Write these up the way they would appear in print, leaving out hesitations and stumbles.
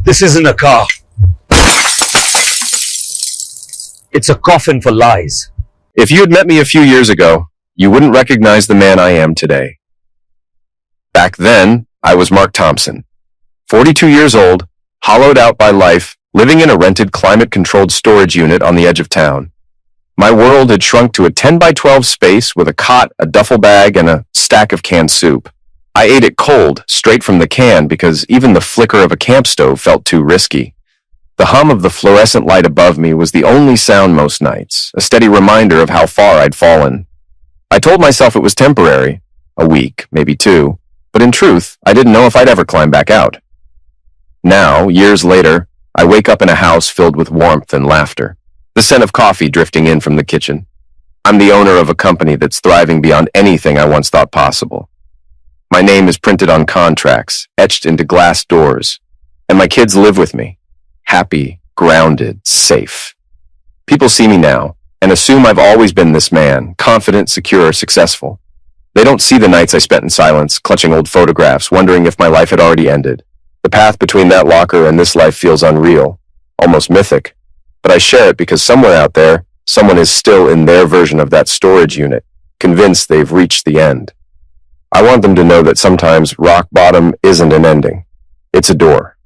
This isn't a car. It's a coffin for lies. If you had met me a few years ago, you wouldn't recognize the man I am today. Back then, I was Mark Thompson, 42 years old, hollowed out by life, living in a rented climate-controlled storage unit on the edge of town. My world had shrunk to a 10 by 12 space with a cot, a duffel bag, and a stack of canned soup. I ate it cold, straight from the can, because even the flicker of a camp stove felt too risky. The hum of the fluorescent light above me was the only sound most nights, a steady reminder of how far I'd fallen. I told myself it was temporary, a week, maybe two, but in truth, I didn't know if I'd ever climb back out. Now, years later, I wake up in a house filled with warmth and laughter, the scent of coffee drifting in from the kitchen. I'm the owner of a company that's thriving beyond anything I once thought possible. My name is printed on contracts, etched into glass doors, and my kids live with me, happy, grounded, safe. People see me now and assume I've always been this man, confident, secure, successful. They don't see the nights I spent in silence, clutching old photographs, wondering if my life had already ended. The path between that locker and this life feels unreal, almost mythic. But I share it because somewhere out there, someone is still in their version of that storage unit, convinced they've reached the end. I want them to know that sometimes rock bottom isn't an ending. It's a door.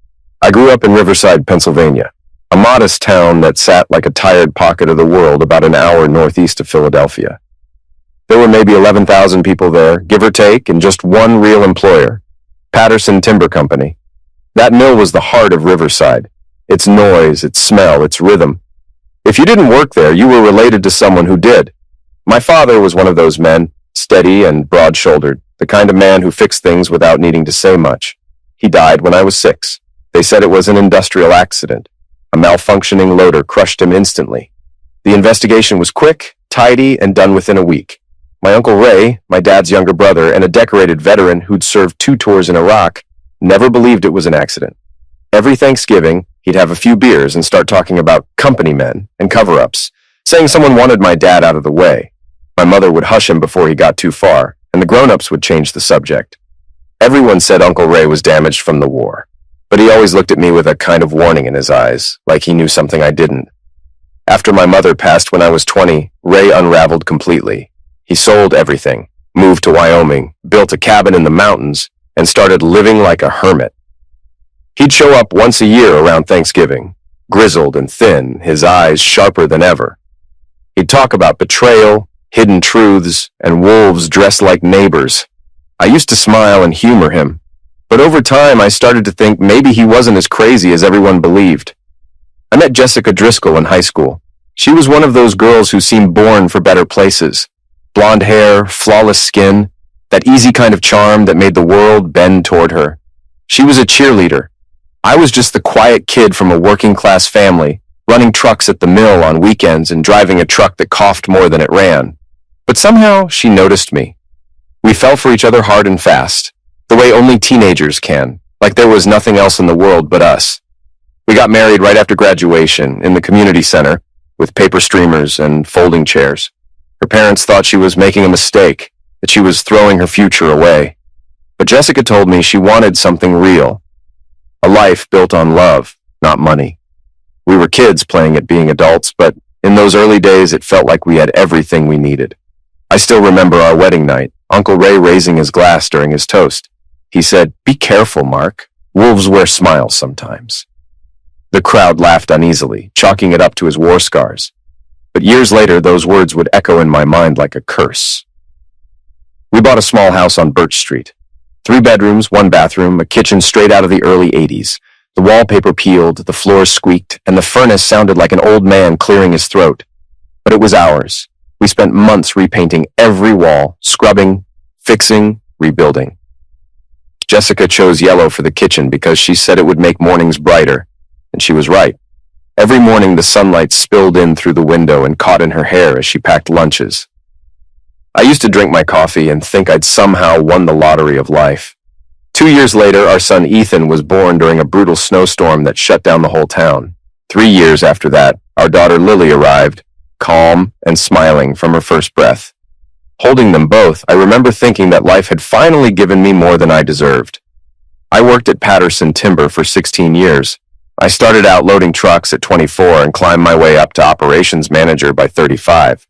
I grew up in Riverside, Pennsylvania, a modest town that sat like a tired pocket of the world about an hour northeast of Philadelphia. There were maybe 11,000 people there, give or take, and just one real employer, Patterson Timber Company. That mill was the heart of Riverside, its noise, its smell, its rhythm. If you didn't work there, you were related to someone who did. My father was one of those men, steady and broad-shouldered, the kind of man who fixed things without needing to say much. He died when I was 6. They said it was an industrial accident. A malfunctioning loader crushed him instantly. The investigation was quick, tidy, and done within a week. My Uncle Ray, my dad's younger brother, and a decorated veteran who'd served 2 tours in Iraq, never believed it was an accident. Every Thanksgiving, he'd have a few beers and start talking about company men and cover-ups, saying someone wanted my dad out of the way. My mother would hush him before he got too far, and the grown-ups would change the subject. Everyone said Uncle Ray was damaged from the war, but he always looked at me with a kind of warning in his eyes, like he knew something I didn't. After my mother passed when I was 20, Ray unraveled completely. He sold everything, moved to Wyoming, built a cabin in the mountains, and started living like a hermit. He'd show up once a year around Thanksgiving, grizzled and thin, his eyes sharper than ever. He'd talk about betrayal, hidden truths, and wolves dressed like neighbors. I used to smile and humor him, but over time I started to think maybe he wasn't as crazy as everyone believed. I met Jessica Driscoll in high school. She was one of those girls who seemed born for better places. Blonde hair, flawless skin, that easy kind of charm that made the world bend toward her. She was a cheerleader. I was just the quiet kid from a working-class family, running trucks at the mill on weekends and driving a truck that coughed more than it ran. But somehow she noticed me. We fell for each other hard and fast, the way only teenagers can, like there was nothing else in the world but us. We got married right after graduation in the community center with paper streamers and folding chairs. Her parents thought she was making a mistake, that she was throwing her future away. But Jessica told me she wanted something real, a life built on love, not money. We were kids playing at being adults, but in those early days it felt like we had everything we needed. I still remember our wedding night, Uncle Ray raising his glass during his toast. He said, "Be careful, Mark. Wolves wear smiles sometimes." The crowd laughed uneasily, chalking it up to his war scars. But years later, those words would echo in my mind like a curse. We bought a small house on Birch Street. 3 bedrooms, 1 bathroom, a kitchen straight out of the early 80s. The wallpaper peeled, the floors squeaked, and the furnace sounded like an old man clearing his throat. But it was ours. We spent months repainting every wall, scrubbing, fixing, rebuilding. Jessica chose yellow for the kitchen because she said it would make mornings brighter, and she was right. Every morning the sunlight spilled in through the window and caught in her hair as she packed lunches. I used to drink my coffee and think I'd somehow won the lottery of life. 2 years later, our son Ethan was born during a brutal snowstorm that shut down the whole town. 3 years after that, our daughter Lily arrived, calm and smiling from her first breath. Holding them both, I remember thinking that life had finally given me more than I deserved. I worked at Patterson Timber for 16 years, I started out loading trucks at 24 and climbed my way up to operations manager by 35.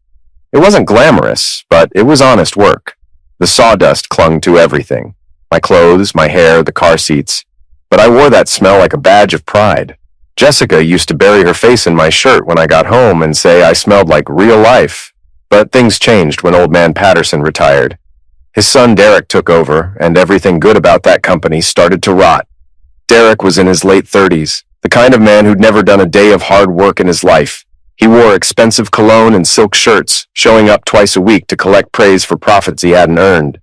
It wasn't glamorous, but it was honest work. The sawdust clung to everything. My clothes, my hair, the car seats. But I wore that smell like a badge of pride. Jessica used to bury her face in my shirt when I got home and say I smelled like real life. But things changed when old man Patterson retired. His son Derek took over, and everything good about that company started to rot. Derek was in his late 30s, the kind of man who'd never done a day of hard work in his life. He wore expensive cologne and silk shirts, showing up twice a week to collect praise for profits he hadn't earned.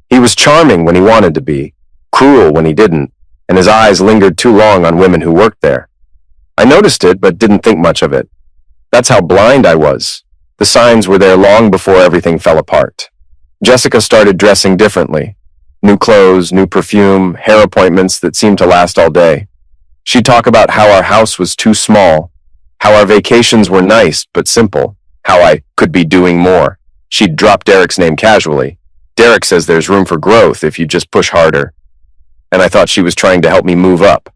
He was charming when he wanted to be, cruel when he didn't, and his eyes lingered too long on women who worked there. I noticed it, but didn't think much of it. That's how blind I was. The signs were there long before everything fell apart. Jessica started dressing differently. New clothes, new perfume, hair appointments that seemed to last all day. She'd talk about how our house was too small, how our vacations were nice but simple, how I could be doing more. She'd drop Derek's name casually. Derek says there's room for growth if you just push harder. And I thought she was trying to help me move up.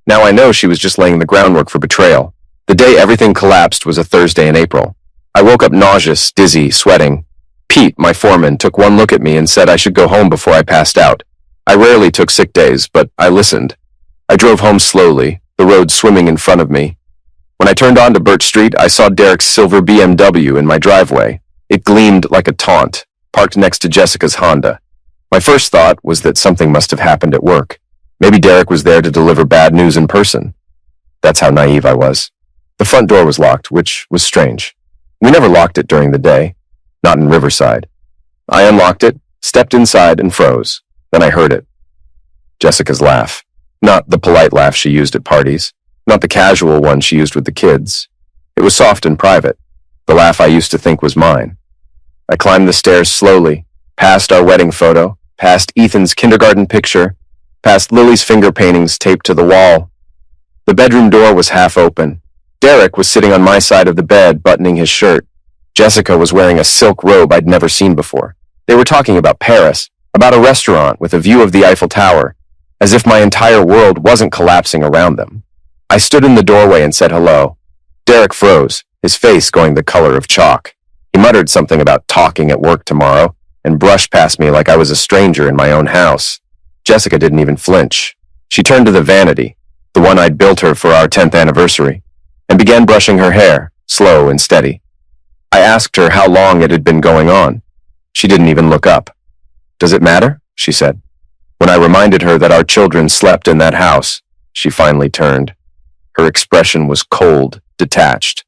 Now I know she was just laying the groundwork for betrayal. The day everything collapsed was a Thursday in April. I woke up nauseous, dizzy, sweating. Pete, my foreman, took one look at me and said I should go home before I passed out. I rarely took sick days, but I listened. I drove home slowly, the road swimming in front of me. When I turned onto Birch Street, I saw Derek's silver BMW in my driveway. It gleamed like a taunt, parked next to Jessica's Honda. My first thought was that something must have happened at work. Maybe Derek was there to deliver bad news in person. That's how naive I was. The front door was locked, which was strange. We never locked it during the day. Not in Riverside. I unlocked it, stepped inside, and froze. Then I heard it. Jessica's laugh. Not the polite laugh she used at parties. Not the casual one she used with the kids. It was soft and private. The laugh I used to think was mine. I climbed the stairs slowly, past our wedding photo, past Ethan's kindergarten picture, past Lily's finger paintings taped to the wall. The bedroom door was half open. Derek was sitting on my side of the bed, buttoning his shirt. Jessica was wearing a silk robe I'd never seen before. They were talking about Paris, about a restaurant with a view of the Eiffel Tower, as if my entire world wasn't collapsing around them. I stood in the doorway and said hello. Derek froze, his face going the color of chalk. He muttered something about talking at work tomorrow and brushed past me like I was a stranger in my own house. Jessica didn't even flinch. She turned to the vanity, the one I'd built her for our 10th anniversary, and began brushing her hair, slow and steady. I asked her how long it had been going on. She didn't even look up. "Does it matter?" she said. When I reminded her that our children slept in that house, she finally turned. Her expression was cold, detached.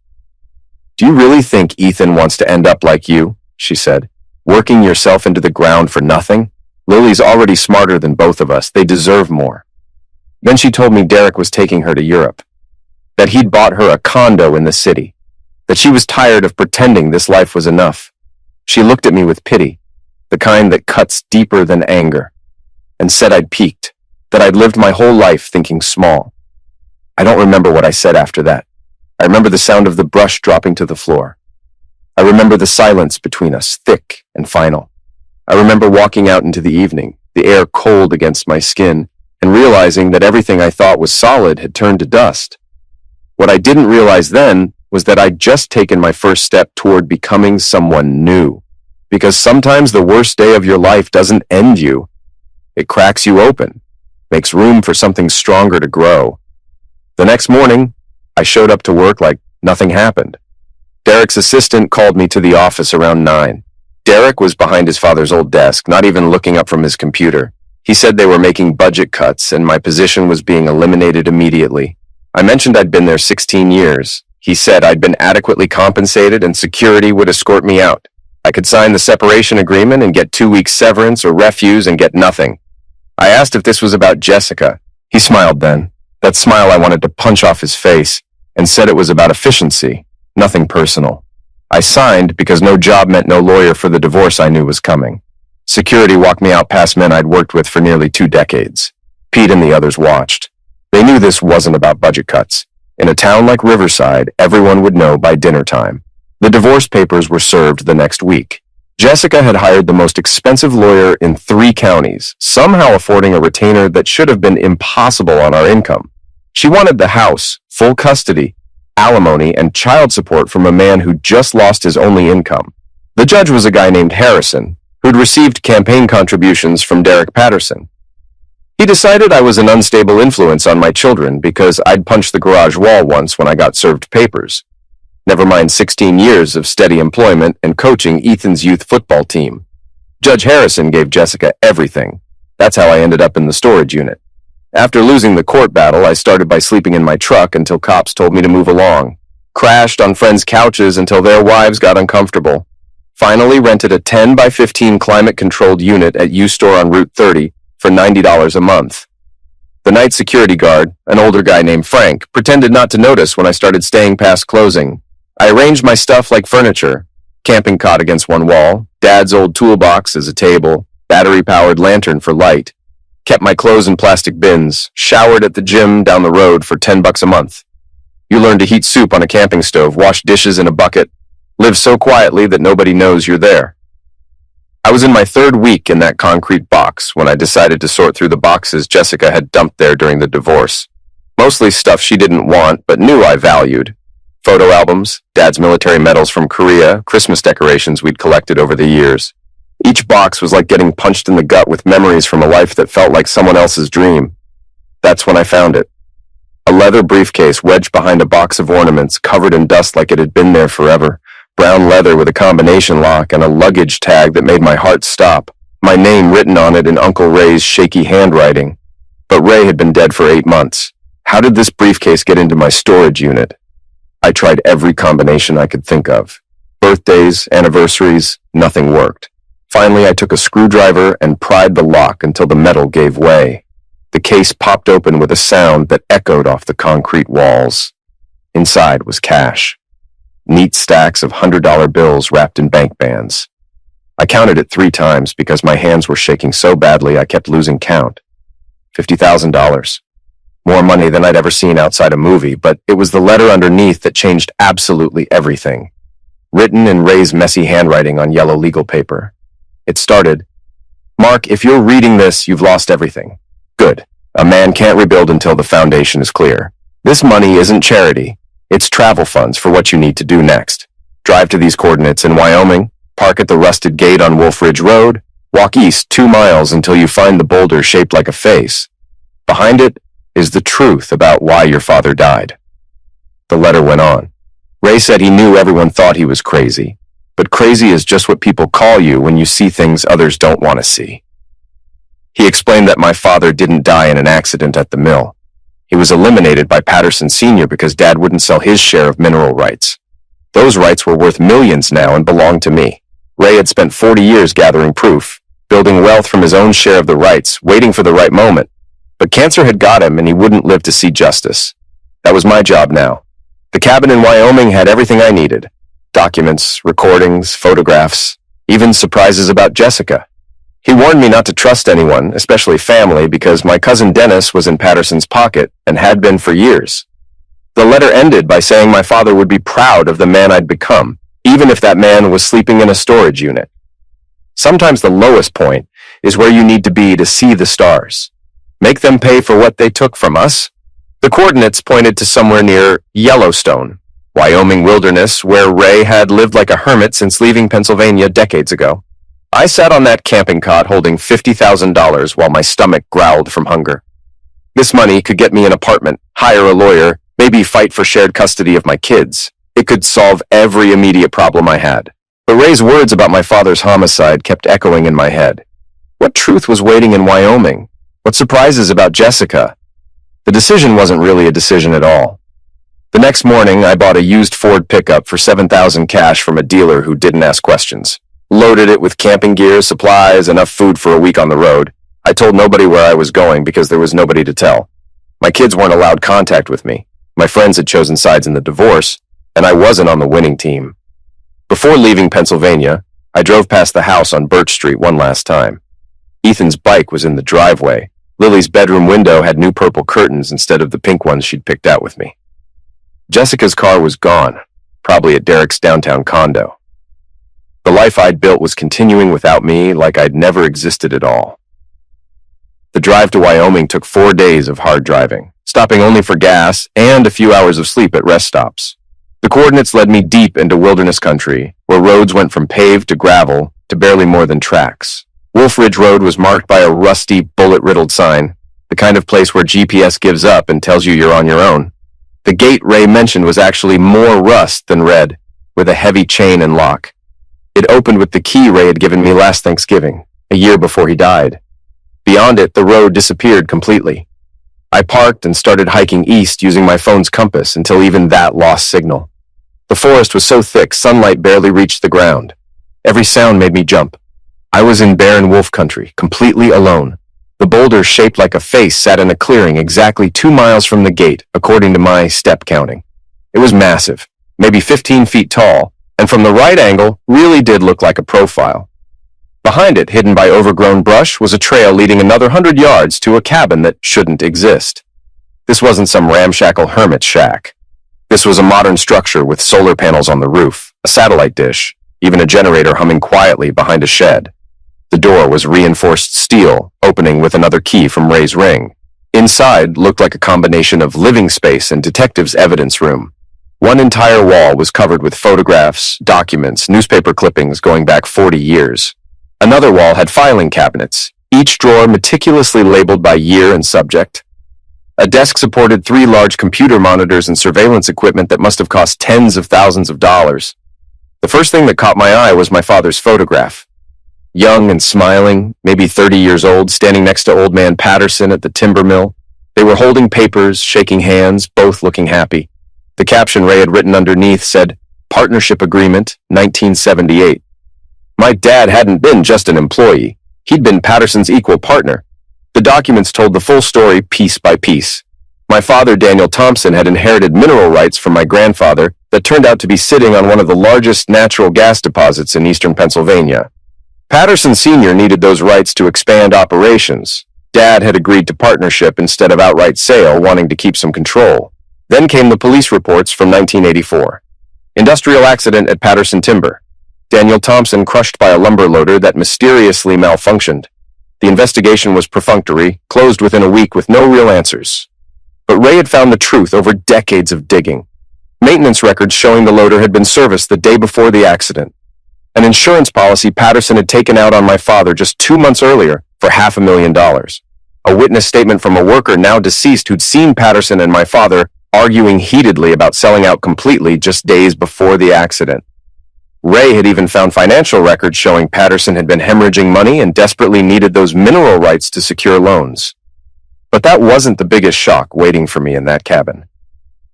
"Do you really think Ethan wants to end up like you?" she said. "Working yourself into the ground for nothing? Lily's already smarter than both of us. They deserve more." Then she told me Derek was taking her to Europe, that he'd bought her a condo in the city, that she was tired of pretending this life was enough. She looked at me with pity, the kind that cuts deeper than anger, and said I'd peaked, that I'd lived my whole life thinking small. I don't remember what I said after that. I remember the sound of the brush dropping to the floor. I remember the silence between us, thick and final. I remember walking out into the evening, the air cold against my skin, and realizing that everything I thought was solid had turned to dust. What I didn't realize then was that I'd just taken my first step toward becoming someone new. Because sometimes the worst day of your life doesn't end you. It cracks you open, makes room for something stronger to grow. The next morning, I showed up to work like nothing happened. Derek's assistant called me to the office around 9. Derek was behind his father's old desk, not even looking up from his computer. He said they were making budget cuts and my position was being eliminated immediately. I mentioned I'd been there 16 years. He said I'd been adequately compensated and security would escort me out. I could sign the separation agreement and get 2 weeks severance or refuse and get nothing. I asked if this was about Jessica. He smiled then, that smile I wanted to punch off his face, and said it was about efficiency, nothing personal. I signed because no job meant no lawyer for the divorce I knew was coming. Security walked me out past men I'd worked with for nearly 2 decades. Pete and the others watched. They knew this wasn't about budget cuts. In a town like Riverside, everyone would know by dinner time. The divorce papers were served the next week. Jessica had hired the most expensive lawyer in 3 counties, somehow affording a retainer that should have been impossible on our income. She wanted the house, full custody, alimony, and child support from a man who just lost his only income. The judge was a guy named Harrison, who'd received campaign contributions from Derek Patterson. He decided I was an unstable influence on my children because I'd punched the garage wall once when I got served papers. Never mind 16 years of steady employment and coaching Ethan's youth football team. Judge Harrison gave Jessica everything. That's how I ended up in the storage unit. After losing the court battle, I started by sleeping in my truck until cops told me to move along. Crashed on friends' couches until their wives got uncomfortable. Finally rented a 10 by 15 climate-controlled unit at U-Store on Route 30 for $90 a month. The night security guard, an older guy named Frank, pretended not to notice when I started staying past closing. I arranged my stuff like furniture. Camping cot against one wall, Dad's old toolbox as a table, battery-powered lantern for light. Kept my clothes in plastic bins, showered at the gym down the road for $10 a month. You learn to heat soup on a camping stove, wash dishes in a bucket, live so quietly that nobody knows you're there. I was in my third week in that concrete box when I decided to sort through the boxes Jessica had dumped there during the divorce. Mostly stuff she didn't want but knew I valued. Photo albums, Dad's military medals from Korea, Christmas decorations we'd collected over the years. Each box was like getting punched in the gut with memories from a life that felt like someone else's dream. That's when I found it. A leather briefcase wedged behind a box of ornaments covered in dust like it had been there forever. Brown leather with a combination lock and a luggage tag that made my heart stop. My name written on it in Uncle Ray's shaky handwriting. But Ray had been dead for 8 months. How did this briefcase get into my storage unit? I tried every combination I could think of. Birthdays, anniversaries, nothing worked. Finally, I took a screwdriver and pried the lock until the metal gave way. The case popped open with a sound that echoed off the concrete walls. Inside was cash. Neat stacks of $100 bills wrapped in bank bands. I counted it 3 times because my hands were shaking so badly I kept losing count. $50,000. More money than I'd ever seen outside a movie, but it was the letter underneath that changed absolutely everything. Written in Ray's messy handwriting on yellow legal paper. It started, "Mark, if you're reading this, you've lost everything. Good. A man can't rebuild until the foundation is clear. This money isn't charity. It's travel funds for what you need to do next. Drive to these coordinates in Wyoming, park at the rusted gate on Wolf Ridge Road, walk east 2 miles until you find the boulder shaped like a face. Behind it is the truth about why your father died." The letter went on. Ray said he knew everyone thought he was crazy, but crazy is just what people call you when you see things others don't want to see. He explained that my father didn't die in an accident at the mill. He was eliminated by Patterson Sr. because Dad wouldn't sell his share of mineral rights. Those rights were worth millions now and belonged to me. Ray had spent 40 years gathering proof, building wealth from his own share of the rights, waiting for the right moment. But cancer had got him and he wouldn't live to see justice. That was my job now. The cabin in Wyoming had everything I needed. Documents, recordings, photographs, even surprises about Jessica. He warned me not to trust anyone, especially family, because my cousin Dennis was in Patterson's pocket and had been for years. The letter ended by saying my father would be proud of the man I'd become, even if that man was sleeping in a storage unit. Sometimes the lowest point is where you need to be to see the stars. Make them pay for what they took from us. The coordinates pointed to somewhere near Yellowstone, Wyoming wilderness, where Ray had lived like a hermit since leaving Pennsylvania decades ago. I sat on that camping cot holding $50,000 while my stomach growled from hunger. This money could get me an apartment, hire a lawyer, maybe fight for shared custody of my kids. It could solve every immediate problem I had. But Ray's words about my father's homicide kept echoing in my head. What truth was waiting in Wyoming? What surprises about Jessica? The decision wasn't really a decision at all. The next morning, I bought a used Ford pickup for $7,000 cash from a dealer who didn't ask questions. Loaded it with camping gear, supplies, enough food for a week on the road. I told nobody where I was going because there was nobody to tell. My kids weren't allowed contact with me. My friends had chosen sides in the divorce, and I wasn't on the winning team. Before leaving Pennsylvania, I drove past the house on Birch Street one last time. Ethan's bike was in the driveway. Lily's bedroom window had new purple curtains instead of the pink ones she'd picked out with me. Jessica's car was gone, probably at Derek's downtown condo. The life I'd built was continuing without me like I'd never existed at all. The drive to Wyoming took 4 days of hard driving, stopping only for gas and a few hours of sleep at rest stops. The coordinates led me deep into wilderness country, where roads went from paved to gravel to barely more than tracks. Wolf Ridge Road was marked by a rusty, bullet-riddled sign, the kind of place where GPS gives up and tells you you're on your own. The gate Ray mentioned was actually more rust than red, with a heavy chain and lock. It opened with the key Ray had given me last Thanksgiving, a year before he died. Beyond it, the road disappeared completely. I parked and started hiking east using my phone's compass until even that lost signal. The forest was so thick, sunlight barely reached the ground. Every sound made me jump. I was in barren wolf country, completely alone. The boulder shaped like a face sat in a clearing exactly 2 miles from the gate, according to my step counting. It was massive, maybe 15 feet tall, and from the right angle, really did look like a profile. Behind it, hidden by overgrown brush, was a trail leading another 100 yards to a cabin that shouldn't exist. This wasn't some ramshackle hermit shack. This was a modern structure with solar panels on the roof, a satellite dish, even a generator humming quietly behind a shed. The door was reinforced steel, opening with another key from Ray's ring. Inside looked like a combination of living space and detective's evidence room. One entire wall was covered with photographs, documents, newspaper clippings going back 40 years. Another wall had filing cabinets, each drawer meticulously labeled by year and subject. A desk supported 3 large computer monitors and surveillance equipment that must have cost tens of thousands of dollars. The first thing that caught my eye was my father's photograph. Young and smiling, maybe 30 years old, standing next to old man Patterson at the timber mill. They were holding papers, shaking hands, both looking happy. The caption Ray had written underneath said, "Partnership Agreement, 1978. My dad hadn't been just an employee. He'd been Patterson's equal partner. The documents told the full story piece by piece. My father, Daniel Thompson, had inherited mineral rights from my grandfather that turned out to be sitting on one of the largest natural gas deposits in eastern Pennsylvania. Patterson Sr. needed those rights to expand operations. Dad had agreed to partnership instead of outright sale, wanting to keep some control. Then came the police reports from 1984. Industrial accident at Patterson Timber. Daniel Thompson crushed by a lumber loader that mysteriously malfunctioned. The investigation was perfunctory, closed within a week with no real answers. But Ray had found the truth over decades of digging. Maintenance records showing the loader had been serviced the day before the accident. An insurance policy Patterson had taken out on my father just 2 months earlier for $500,000. A witness statement from a worker now deceased who'd seen Patterson and my father arguing heatedly about selling out completely just days before the accident. Ray had even found financial records showing Patterson had been hemorrhaging money and desperately needed those mineral rights to secure loans. But that wasn't the biggest shock waiting for me in that cabin.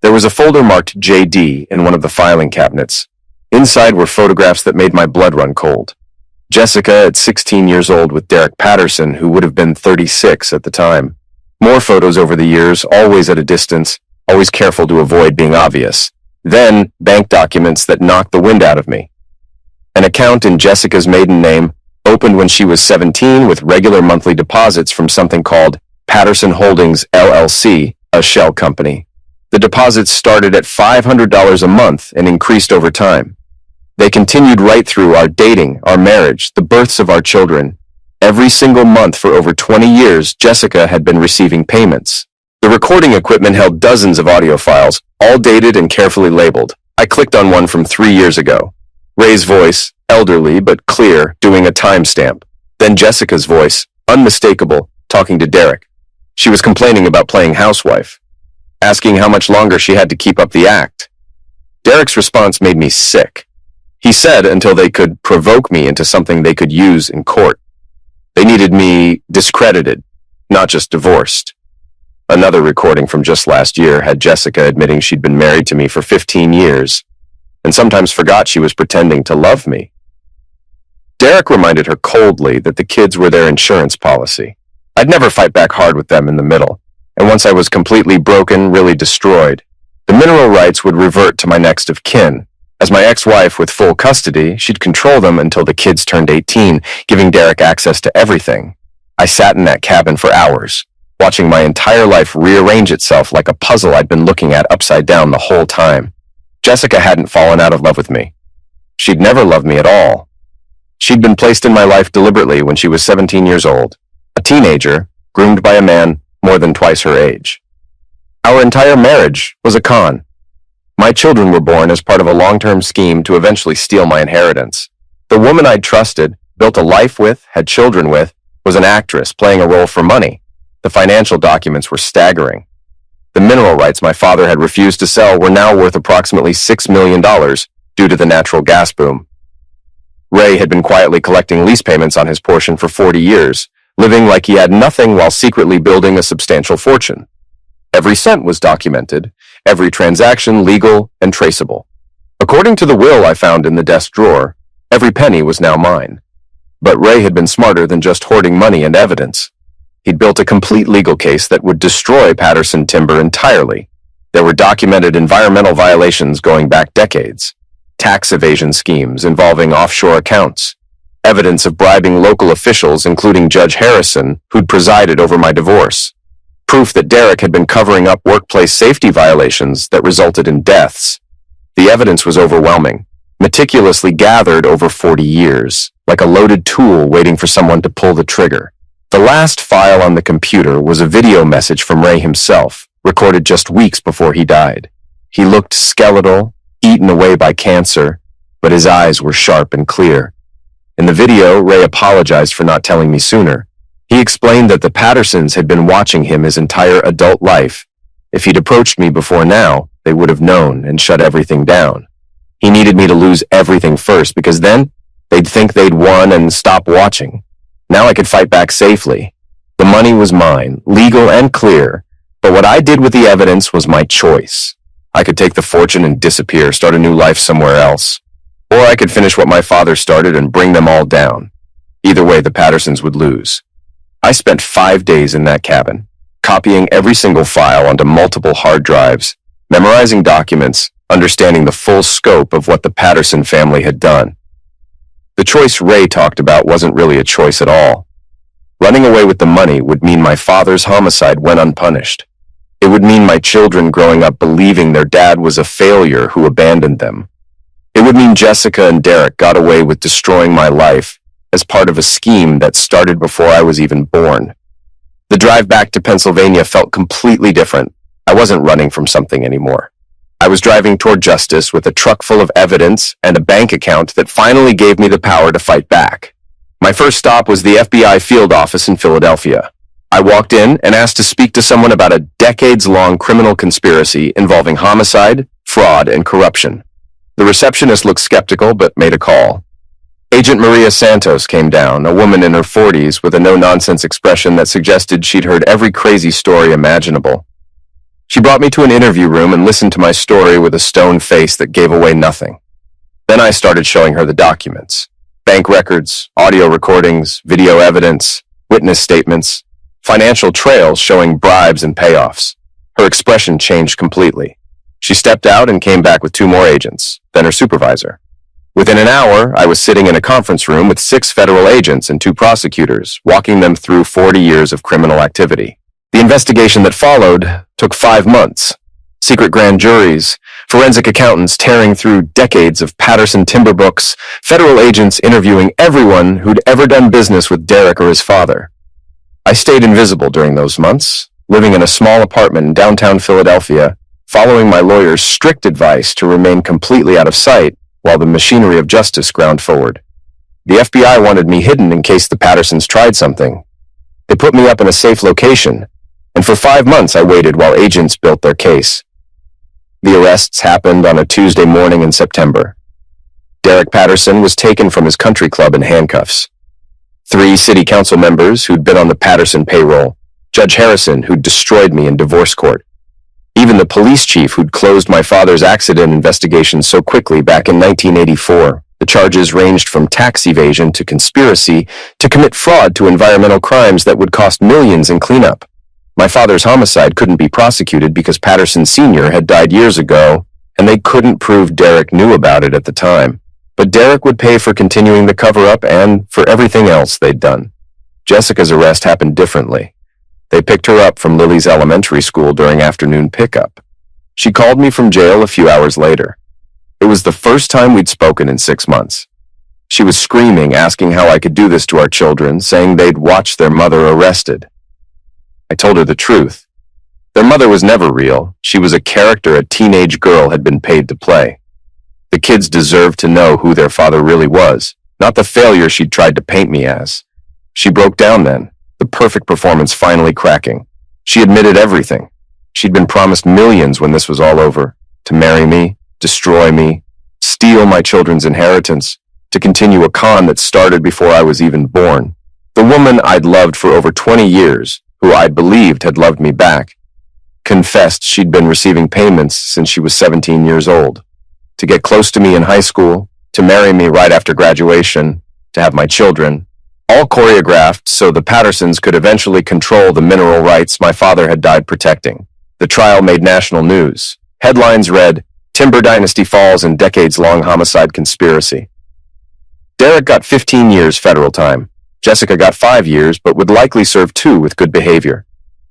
There was a folder marked JD in one of the filing cabinets. Inside were photographs that made my blood run cold. Jessica at 16 years old with Derek Patterson, who would have been 36 at the time. More photos over the years, always at a distance, always careful to avoid being obvious. Then, bank documents that knocked the wind out of me. An account in Jessica's maiden name, opened when she was 17 with regular monthly deposits from something called Patterson Holdings LLC, a shell company. The deposits started at $500 a month and increased over time. They continued right through our dating, our marriage, the births of our children. Every single month for over 20 years, Jessica had been receiving payments. The recording equipment held dozens of audio files, all dated and carefully labeled. I clicked on one from 3 years ago. Ray's voice, elderly but clear, doing a timestamp. Then Jessica's voice, unmistakable, talking to Derek. She was complaining about playing housewife, asking how much longer she had to keep up the act. Derek's response made me sick. He said until they could provoke me into something they could use in court. They needed me discredited, not just divorced. Another recording from just last year had Jessica admitting she'd been married to me for 15 years and sometimes forgot she was pretending to love me. Derek reminded her coldly that the kids were their insurance policy. I'd never fight back hard with them in the middle, and once I was completely broken, really destroyed, the mineral rights would revert to my next of kin. As my ex-wife with full custody, she'd control them until the kids turned 18, giving Derek access to everything. I sat in that cabin for hours, watching my entire life rearrange itself like a puzzle I'd been looking at upside down the whole time. Jessica hadn't fallen out of love with me. She'd never loved me at all. She'd been placed in my life deliberately when she was 17 years old, a teenager, groomed by a man more than twice her age. Our entire marriage was a con. My children were born as part of a long-term scheme to eventually steal my inheritance. The woman I'd trusted, built a life with, had children with, was an actress playing a role for money. The financial documents were staggering. The mineral rights my father had refused to sell were now worth approximately $6 million due to the natural gas boom. Ray had been quietly collecting lease payments on his portion for 40 years, living like he had nothing while secretly building a substantial fortune. Every cent was documented, every transaction legal and traceable. According to the will I found in the desk drawer, every penny was now mine. But Ray had been smarter than just hoarding money and evidence. He'd built a complete legal case that would destroy Patterson Timber entirely. There were documented environmental violations going back decades, tax evasion schemes involving offshore accounts, evidence of bribing local officials including Judge Harrison, who'd presided over my divorce, proof that Derek had been covering up workplace safety violations that resulted in deaths. The evidence was overwhelming, meticulously gathered over 40 years, like a loaded tool waiting for someone to pull the trigger. The last file on the computer was a video message from Ray himself, recorded just weeks before he died. He looked skeletal, eaten away by cancer, but his eyes were sharp and clear. In the video, Ray apologized for not telling me sooner. He explained that the Pattersons had been watching him his entire adult life. If he'd approached me before now, they would have known and shut everything down. He needed me to lose everything first because then they'd think they'd won and stop watching. Now I could fight back safely. The money was mine, legal and clear, but what I did with the evidence was my choice. I could take the fortune and disappear, start a new life somewhere else. Or I could finish what my father started and bring them all down. Either way, the Pattersons would lose. I spent 5 days in that cabin, copying every single file onto multiple hard drives, memorizing documents, understanding the full scope of what the Patterson family had done. The choice Ray talked about wasn't really a choice at all. Running away with the money would mean my father's homicide went unpunished. It would mean my children growing up believing their dad was a failure who abandoned them. It would mean Jessica and Derek got away with destroying my life as part of a scheme that started before I was even born. The drive back to Pennsylvania felt completely different. I wasn't running from something anymore. I was driving toward justice with a truck full of evidence and a bank account that finally gave me the power to fight back. My first stop was the FBI field office in Philadelphia. I walked in and asked to speak to someone about a decades-long criminal conspiracy involving homicide, fraud, and corruption. The receptionist looked skeptical but made a call. Agent Maria Santos came down, a woman in her 40s with a no-nonsense expression that suggested she'd heard every crazy story imaginable. She brought me to an interview room and listened to my story with a stone face that gave away nothing. Then I started showing her the documents. Bank records, audio recordings, video evidence, witness statements, financial trails showing bribes and payoffs. Her expression changed completely. She stepped out and came back with 2 more agents, then her supervisor. Within an hour, I was sitting in a conference room with 6 federal agents and 2 prosecutors, walking them through 40 years of criminal activity. The investigation that followed took 5 months. Secret grand juries, forensic accountants tearing through decades of Patterson Timber books, federal agents interviewing everyone who'd ever done business with Derek or his father. I stayed invisible during those months, living in a small apartment in downtown Philadelphia, following my lawyer's strict advice to remain completely out of sight while the machinery of justice ground forward. The FBI wanted me hidden in case the Pattersons tried something. They put me up in a safe location, and for 5 months I waited while agents built their case. The arrests happened on a Tuesday morning in September. Derek Patterson was taken from his country club in handcuffs. 3 city council members who'd been on the Patterson payroll, Judge Harrison who'd destroyed me in divorce court, even the police chief who'd closed my father's accident investigation so quickly back in 1984. The charges ranged from tax evasion to conspiracy to commit fraud to environmental crimes that would cost millions in cleanup. My father's homicide couldn't be prosecuted because Patterson Sr. had died years ago, and they couldn't prove Derek knew about it at the time. But Derek would pay for continuing the cover-up and for everything else they'd done. Jessica's arrest happened differently. They picked her up from Lily's elementary school during afternoon pickup. She called me from jail a few hours later. It was the first time we'd spoken in 6 months. She was screaming, asking how I could do this to our children, saying they'd watched their mother arrested. I told her the truth. Their mother was never real. She was a character a teenage girl had been paid to play. The kids deserved to know who their father really was, not the failure she'd tried to paint me as. She broke down then, the perfect performance finally cracking. She admitted everything. She'd been promised millions when this was all over, to marry me, destroy me, steal my children's inheritance, to continue a con that started before I was even born. The woman I'd loved for over 20 years, who I'd believed had loved me back, confessed she'd been receiving payments since she was 17 years old, to get close to me in high school, to marry me right after graduation, to have my children, all choreographed so the Pattersons could eventually control the mineral rights my father had died protecting. The trial made national news. Headlines read, "Timber Dynasty Falls in Decades-Long Homicide Conspiracy." Derek got 15 years federal time. Jessica got 5 years, but would likely serve 2 with good behavior.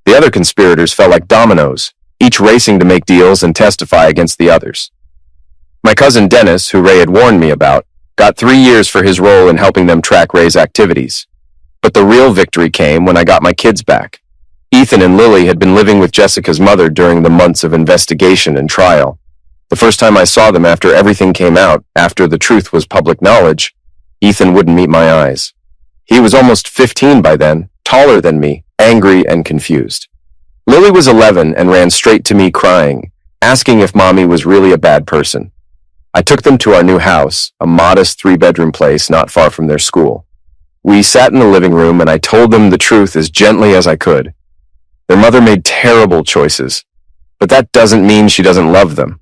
The other conspirators fell like dominoes, each racing to make deals and testify against the others. My cousin Dennis, who Ray had warned me about, got 3 years for his role in helping them track Ray's activities. But the real victory came when I got my kids back. Ethan and Lily had been living with Jessica's mother during the months of investigation and trial. The first time I saw them after everything came out, after the truth was public knowledge, Ethan wouldn't meet my eyes. He was almost 15 by then, taller than me, angry and confused. Lily was 11 and ran straight to me crying, asking if Mommy was really a bad person. I took them to our new house, a modest 3-bedroom place not far from their school. We sat in the living room and I told them the truth as gently as I could. Their mother made terrible choices, but that doesn't mean she doesn't love them.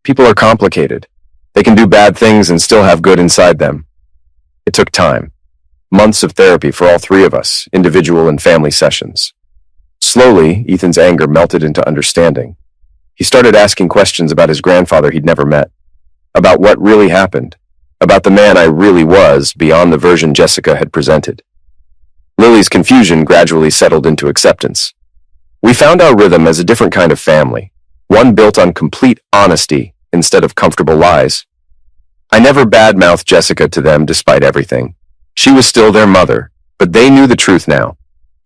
People are complicated. They can do bad things and still have good inside them. It took time. Months of therapy for all 3 of us, individual and family sessions. Slowly, Ethan's anger melted into understanding. He started asking questions about his grandfather he'd never met, about what really happened, about the man I really was beyond the version Jessica had presented. Lily's confusion gradually settled into acceptance. We found our rhythm as a different kind of family, one built on complete honesty instead of comfortable lies. I never badmouthed Jessica to them despite everything. She was still their mother, but they knew the truth now.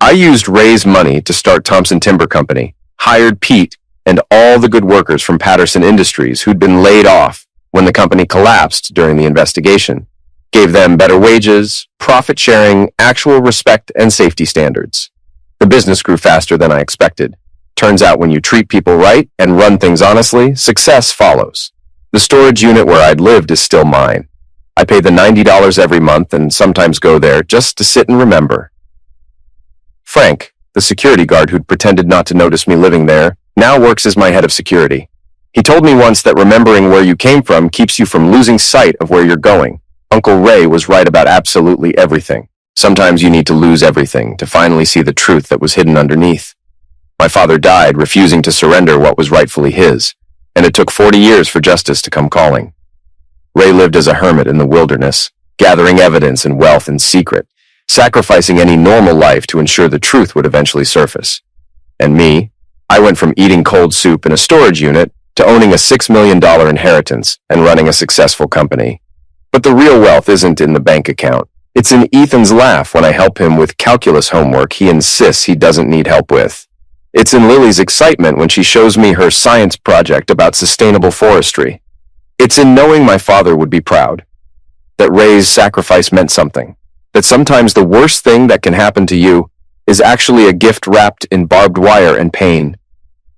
I used Ray's money to start Thompson Timber Company, hired Pete and all the good workers from Patterson Industries who'd been laid off when the company collapsed during the investigation, gave them better wages, profit sharing, actual respect, and safety standards. The business grew faster than I expected. Turns out when you treat people right and run things honestly, success follows. The storage unit where I'd lived is still mine. I pay the $90 every month and sometimes go there just to sit and remember. Frank, the security guard who'd pretended not to notice me living there, now works as my head of security. He told me once that remembering where you came from keeps you from losing sight of where you're going. Uncle Ray was right about absolutely everything. Sometimes you need to lose everything to finally see the truth that was hidden underneath. My father died, refusing to surrender what was rightfully his, and it took 40 years for justice to come calling. Ray lived as a hermit in the wilderness, gathering evidence and wealth in secret, sacrificing any normal life to ensure the truth would eventually surface. And me, I went from eating cold soup in a storage unit to owning a $6 million inheritance and running a successful company. But the real wealth isn't in the bank account. It's in Ethan's laugh when I help him with calculus homework he insists he doesn't need help with. It's in Lily's excitement when she shows me her science project about sustainable forestry. It's in knowing my father would be proud, that Ray's sacrifice meant something, that sometimes the worst thing that can happen to you is actually a gift wrapped in barbed wire and pain.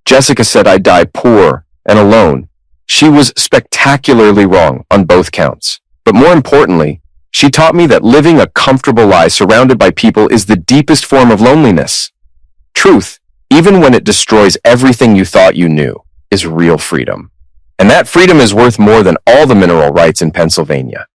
Jessica said I'd die poor and alone. She was spectacularly wrong on both counts. But more importantly, she taught me that living a comfortable life surrounded by people is the deepest form of loneliness. Truth, even when it destroys everything you thought you knew, is real freedom. And that freedom is worth more than all the mineral rights in Pennsylvania.